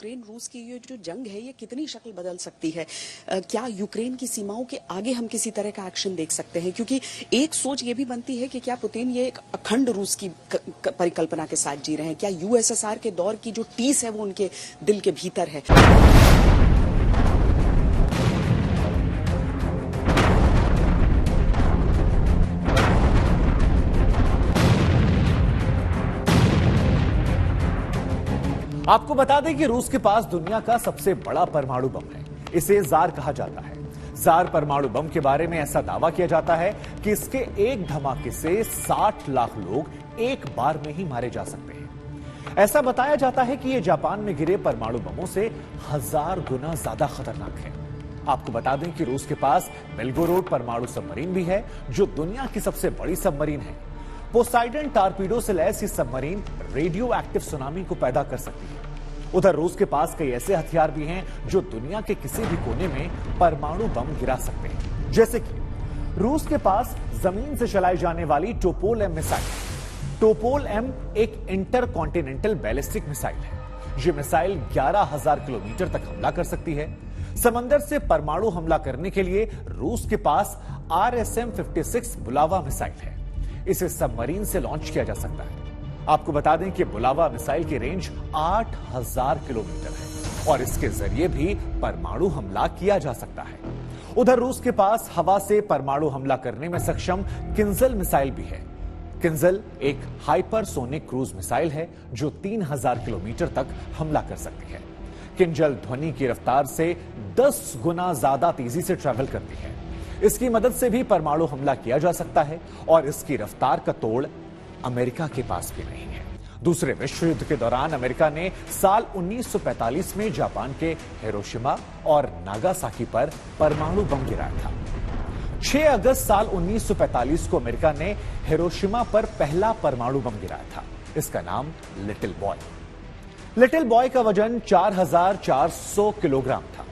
Ukraine रूस की ये जो जंग है ये कितनी शक्ल बदल सकती है? क्या यूक्रेन की सीमाओं के आगे हम किसी तरह का एक्शन देख सकते हैं? क्योंकि एक सोच ये भी बनती है कि क्या पुतिन ये एक अखंड रूस की परिकल्पना के साथ जी रहे हैं? क्या यूएसएसआर के दौर की जो टीस है वो उनके दिल के भीतर है? आपको बता दें कि रूस के पास दुनिया का सबसे बड़ा परमाणु बम है। इसे जार कहा जाता है। जार परमाणु बम के बारे में ऐसा दावा किया जाता है कि इसके एक धमाके से 60 लाख लोग एक बार में ही मारे जा सकते हैं। ऐसा बताया जाता है कि यह जापान में गिरे परमाणु बमों से 1000 गुना ज्यादा खतरनाक है। आपको बता दें कि रूस के पास बेल्गोरोड परमाणु सबमरीन भी है, जो दुनिया की सबसे बड़ी सबमरीन है। पोसाइडन टारपीडो से लैस ये सबमरीन रेडियो एक्टिव सुनामी को पैदा कर सकती है। उधर रूस के पास कई ऐसे हथियार भी हैं जो दुनिया के किसी भी कोने में परमाणु बम गिरा सकते हैं। जैसे कि रूस के पास जमीन से चलाई जाने वाली Topol M missile. Topol M एक इंटर कॉन्टिनेंटल बैलिस्टिक मिसाइल है। यह मिसाइल 11,000 किलोमीटर तक हमला कर सकती है। समंदर से परमाणु हमला करने के लिए रूस के पास RSM-56 बुलावा मिसाइल है। इसे सबमरीन से लॉन्च किया जा सकता है। आपको बता दें कि बुलावा मिसाइल की रेंज 8,000 किलोमीटर है और इसके जरिए भी परमाणु हमला किया जा सकता है। उधर रूस के पास हवा से परमाणु हमला करने में सक्षम किंजल मिसाइल भी है। किंजल एक हाइपरसोनिक क्रूज मिसाइल है जो 3,000 किलोमीटर तक हमला कर सकती है। किंजल ध्वनि की रफ्तार से 10 गुना ज्यादा तेजी से ट्रैवल करती है। इसकी मदद से भी परमाणु हमला किया जा सकता है और इसकी रफ्तार का तोड़ अमेरिका के पास भी नहीं है। दूसरे विश्व युद्ध के दौरान अमेरिका ने साल 1945 में जापान के हिरोशिमा और नागासाकी पर परमाणु बम गिराया था। 6 अगस्त साल 1945 को अमेरिका ने हिरोशिमा पर पहला परमाणु बम गिराया था। इसका नाम लिटिल बॉय। लिटिल बॉय का वजन 4,400 किलोग्राम था।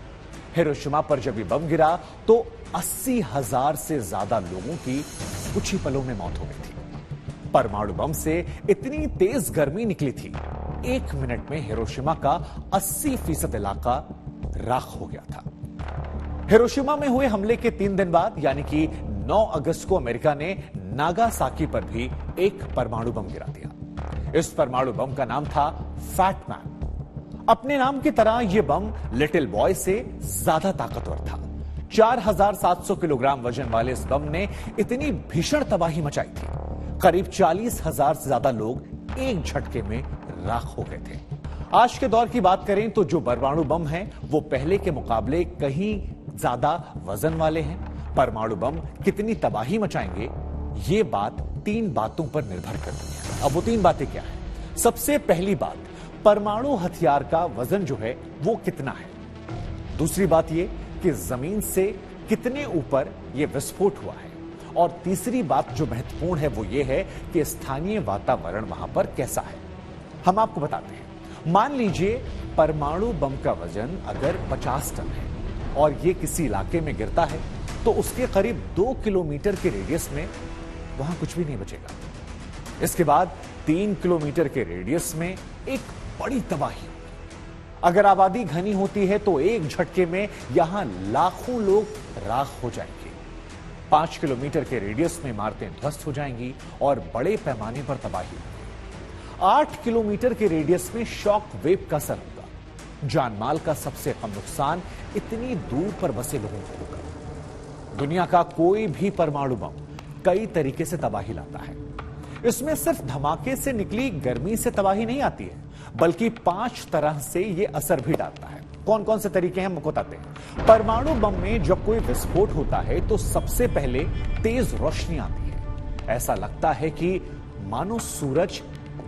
हिरोशिमा पर जब ये बम गिरा तो 80,000 से ज्यादा लोगों की कुछ ही पलों में मौत हो गई थी। परमाणु बम से इतनी तेज गर्मी निकली थी, 1 मिनट में हिरोशिमा का 80% इलाका राख हो गया था। हिरोशिमा में हुए हमले के 3 दिन बाद यानी कि 9 अगस्त को अमेरिका ने नागासाकी पर भी एक परमाणु बम गिरा दिया। इस परमाणु बम का नाम था फैट मैन। अपने नाम की तरह यह बम लिटिल बॉय से ज्यादा ताकतवर था। 4,700 किलोग्राम वजन वाले इस बम ने इतनी भीषण तबाही मचाई थी, करीब 40,000 से ज्यादा लोग एक झटके में राख हो गए थे। आज के दौर की बात करें तो जो परमाणु बम हैं वो पहले के मुकाबले कहीं ज्यादा वजन वाले हैं। परमाणु बम कितनी तबाही मचाएंगे ये बात 3 बातों पर निर्भर करती है। अब वो 3 बातें क्या है? सबसे पहली बात, परमाणु हथियार का वजन जो है वो कितना है। दूसरी बात ये कि जमीन से कितने ऊपर यह विस्फोट हुआ है। और तीसरी बात जो महत्वपूर्ण है वो ये है कि स्थानीय वातावरण वहां पर कैसा है। हम आपको बताते हैं, मान लीजिए परमाणु बम का वजन अगर 50 टन है और ये किसी इलाके में गिरता है तो उसके करीब 2 किलोमीटर के रेडियस में वहां कुछ भी नहीं बचेगा। इसके बाद 3 किलोमीटर के रेडियस में एक बड़ी तबाही। अगर आबादी घनी होती है तो एक झटके में यहां लाखों लोग राख हो जाएंगे। 5 किलोमीटर के रेडियस में इमारतें ध्वस्त हो जाएंगी और बड़े पैमाने पर तबाही होगी। 8 किलोमीटर के रेडियस में शॉक वेव का असर होगा। जानमाल का सबसे कम नुकसान इतनी दूर पर बसे लोगों को होगा। दुनिया का कोई भी परमाणु बम कई तरीके से तबाही लाता है। इसमें सिर्फ धमाके से निकली गर्मी से तबाही नहीं आती है, बल्कि 5 तरह से यह असर भी डालता है। कौन कौन से तरीके हैं हम बताते हैं। परमाणु बम में जब कोई विस्फोट होता है तो सबसे पहले तेज रोशनी आती है। ऐसा लगता है कि मानो सूरज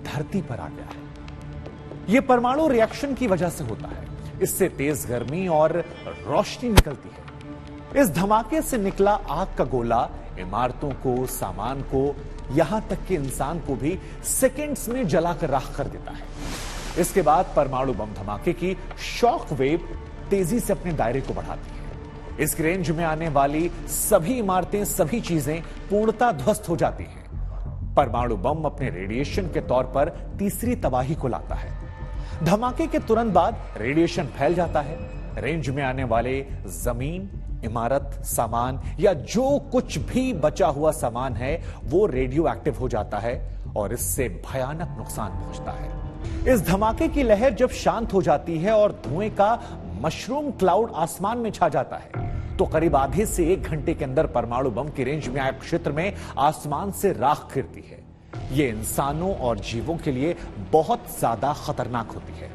धरती पर आ गया है। यह परमाणु रिएक्शन की वजह से होता है। इससे तेज गर्मी और रोशनी निकलती है। इस धमाके से निकला आग का गोला इमारतों को, सामान को, यहां तक कि इंसान को भी सेकेंड्स में जलाकर राख कर देता है। इसके बाद परमाणु बम धमाके की शॉक वेव तेजी से अपने दायरे को बढ़ाती है। इस रेंज में आने वाली सभी इमारतें, सभी चीजें पूर्णतः ध्वस्त हो जाती हैं। परमाणु बम अपने रेडिएशन के तौर पर तीसरी तबाही को लाता है। धमाके के तुरंत बाद रेडिएशन फैल जाता है। रेंज में आने वाले जमीन, इमारत, सामान या जो कुछ भी बचा हुआ सामान है वो रेडियो एक्टिव हो जाता है और इससे भयानक नुकसान पहुंचता है। इस धमाके की लहर जब शांत हो जाती है और धुएं का मशरूम क्लाउड आसमान में छा जाता है तो करीब आधे से 1 घंटे के अंदर परमाणु बम की रेंज में आए क्षेत्र में आसमान से राख गिरती है। यह इंसानों और जीवों के लिए बहुत ज्यादा खतरनाक होती है।